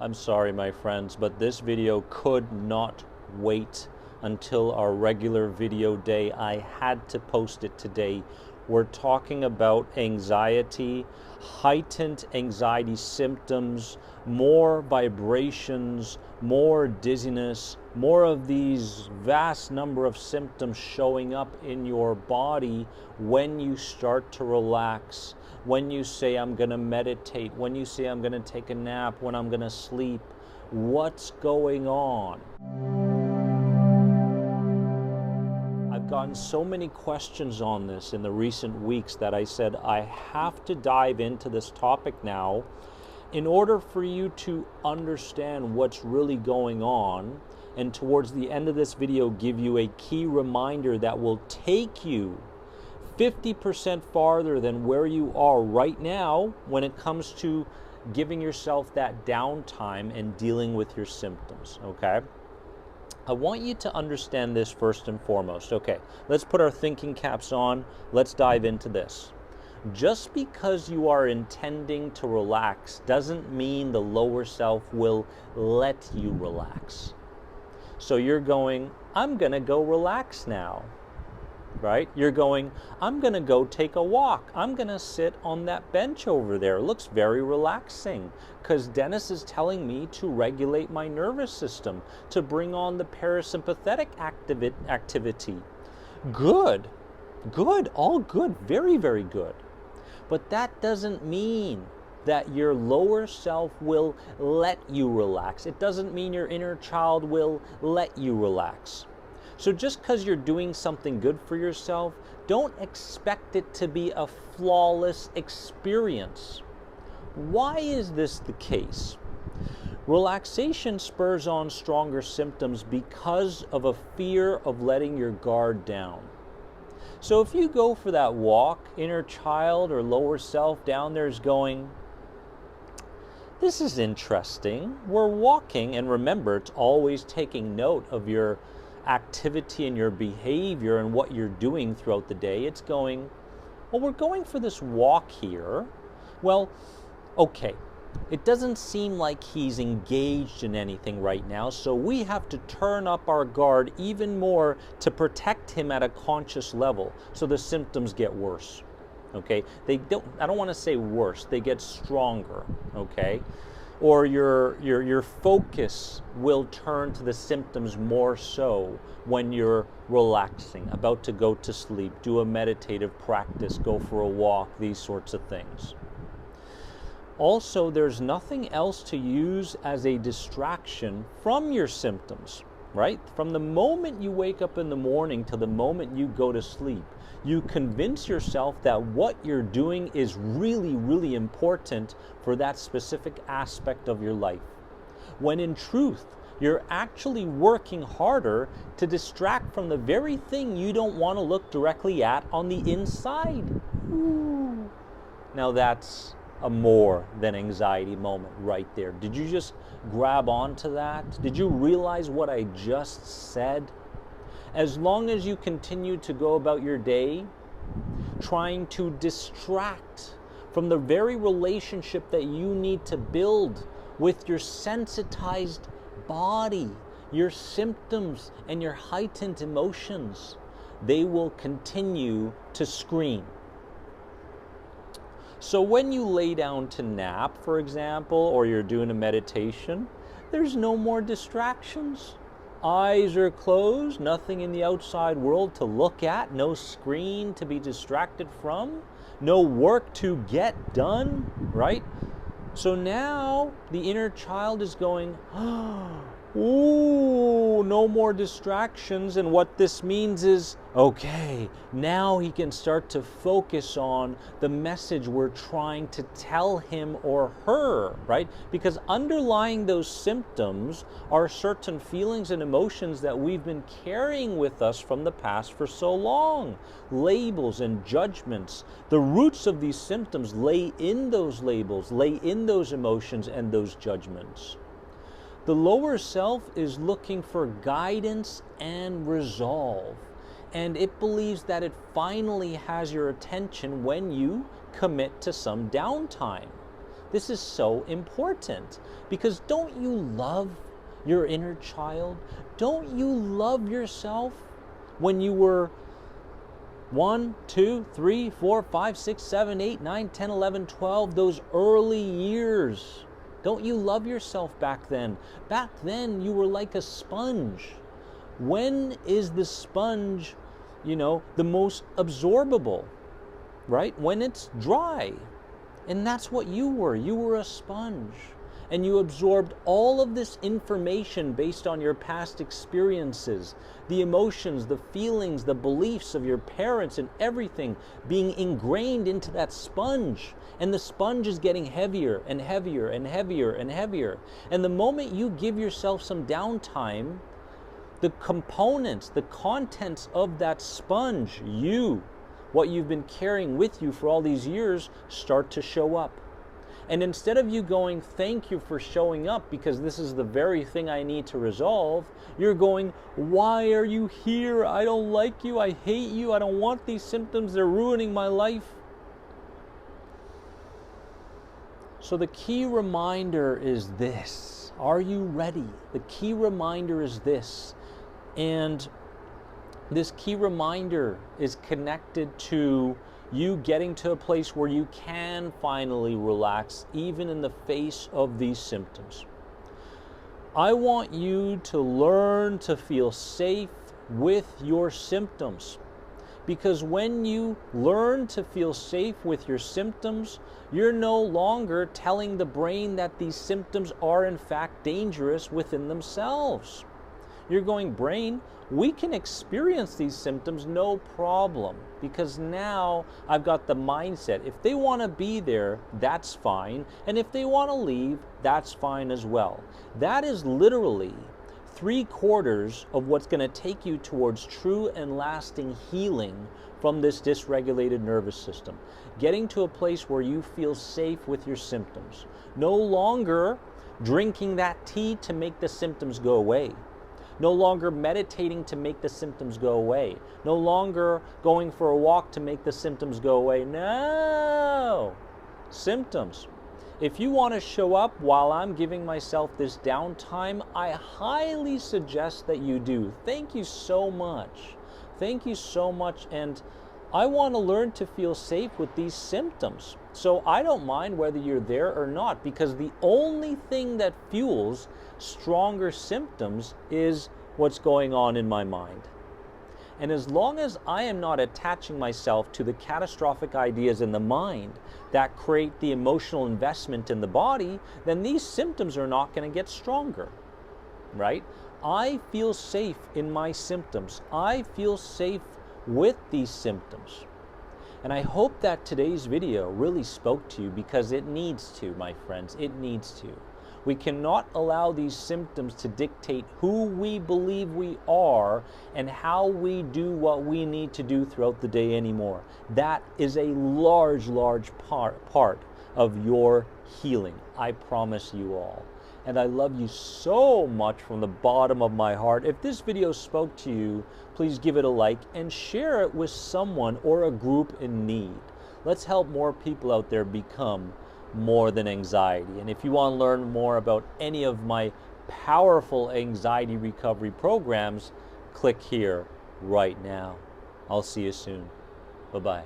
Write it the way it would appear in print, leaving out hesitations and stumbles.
I'm sorry, my friends, but this video could not wait until our regular video day. I had to post it today. We're talking about anxiety, heightened anxiety symptoms, more vibrations, more dizziness, more of these vast number of symptoms showing up in your body when you start to relax, when you say, I'm going to meditate, when you say, I'm going to take a nap, when I'm going to sleep. What's going on? I've gotten so many questions on this in the recent weeks that I said I have to dive into this topic now in order for you to understand what's really going on, and towards the end of this video give you a key reminder that will take you 50% farther than where you are right now when it comes to giving yourself that downtime and dealing with your symptoms, okay? I want you to understand this first and foremost. Okay, let's put our thinking caps on. Let's dive into this. Just because you are intending to relax doesn't mean the lower self will let you relax. So you're going, I'm going to go relax now, right? You're going, I'm going to go take a walk. I'm going to sit on that bench over there. It looks very relaxing because Dennis is telling me to regulate my nervous system, to bring on the parasympathetic activity. Good, all good, very, very good. But that doesn't mean that your lower self will let you relax. It doesn't mean your inner child will let you relax. So just because you're doing something good for yourself, don't expect it to be a flawless experience. Why is this the case? Relaxation spurs on stronger symptoms because of a fear of letting your guard down. So if you go for that walk, inner child or lower self down there is going, this is interesting. We're walking, and remember, it's always taking note of your activity and your behavior and what you're doing throughout the day. It's going, well, we're going for this walk here. Well, okay, it doesn't seem like he's engaged in anything right now, so we have to turn up our guard even more to protect him at a conscious level, so the symptoms get worse. Okay, I don't want to say worse, they get stronger, okay? Or your focus will turn to the symptoms more so when you're relaxing, about to go to sleep, do a meditative practice, go for a walk, these sorts of things. Also, there's nothing else to use as a distraction from your symptoms, right? From the moment you wake up in the morning to the moment you go to sleep, you convince yourself that what you're doing is really, really important for that specific aspect of your life. When in truth, you're actually working harder to distract from the very thing you don't want to look directly at on the inside. Ooh. Now that's a more than anxiety moment right there. Did you just grab onto that? Did you realize what I just said? As long as you continue to go about your day trying to distract from the very relationship that you need to build with your sensitized body, your symptoms, and your heightened emotions, they will continue to scream. So when you lay down to nap, for example, or you're doing a meditation, there's no more distractions. Eyes are closed, nothing in the outside world to look at, no screen to be distracted from, no work to get done, right? So now the inner child is going, ooh, no more distractions. And what this means is, okay, now he can start to focus on the message we're trying to tell him or her, right? Because underlying those symptoms are certain feelings and emotions that we've been carrying with us from the past for so long. Labels and judgments. The roots of these symptoms lay in those labels, lay in those emotions and those judgments. The lower self is looking for guidance and resolve, and it believes that it finally has your attention when you commit to some downtime. This is so important because don't you love your inner child? Don't you love yourself when you were 1, 2, 3, 4, 5, 6, 7, 8, 9, 10, 11, 12, those early years? Don't you love yourself back then? Back then you were like a sponge. When is the sponge, the most absorbable, right? When it's dry. And that's what you were. You were a sponge. And you absorbed all of this information based on your past experiences, the emotions, the feelings, the beliefs of your parents and everything being ingrained into that sponge. And the sponge is getting heavier and heavier and heavier and heavier. And the moment you give yourself some downtime, the components, the contents of that sponge, what you've been carrying with you for all these years, start to show up. And instead of you going, thank you for showing up because this is the very thing I need to resolve, you're going, why are you here? I don't like you. I hate you. I don't want these symptoms. They're ruining my life. So the key reminder is this. Are you ready? The key reminder is this. And this key reminder is connected to you getting to a place where you can finally relax, even in the face of these symptoms. I want you to learn to feel safe with your symptoms. Because when you learn to feel safe with your symptoms, you're no longer telling the brain that these symptoms are in fact dangerous within themselves. You're going, brain, we can experience these symptoms no problem, because now I've got the mindset. If they want to be there, that's fine. And if they want to leave, that's fine as well. That is literally 3/4 of what's going to take you towards true and lasting healing from this dysregulated nervous system. Getting to a place where you feel safe with your symptoms. No longer drinking that tea to make the symptoms go away. No longer meditating to make the symptoms go away. No longer going for a walk to make the symptoms go away. No! Symptoms. If you want to show up while I'm giving myself this downtime, I highly suggest that you do. Thank you so much. Thank you so much. And I want to learn to feel safe with these symptoms. So I don't mind whether you're there or not, because the only thing that fuels stronger symptoms is what's going on in my mind. And as long as I am not attaching myself to the catastrophic ideas in the mind that create the emotional investment in the body, then these symptoms are not going to get stronger, right? I feel safe in my symptoms. I feel safe with these symptoms. And I hope that today's video really spoke to you, because it needs to, my friends. It needs to. We cannot allow these symptoms to dictate who we believe we are and how we do what we need to do throughout the day anymore. That is a large part of your healing. I promise you all. And I love you so much from the bottom of my heart. If this video spoke to you, please give it a like and share it with someone or a group in need. Let's help more people out there become more than anxiety. And if you want to learn more about any of my powerful anxiety recovery programs, click here right now. I'll see you soon. Bye-bye.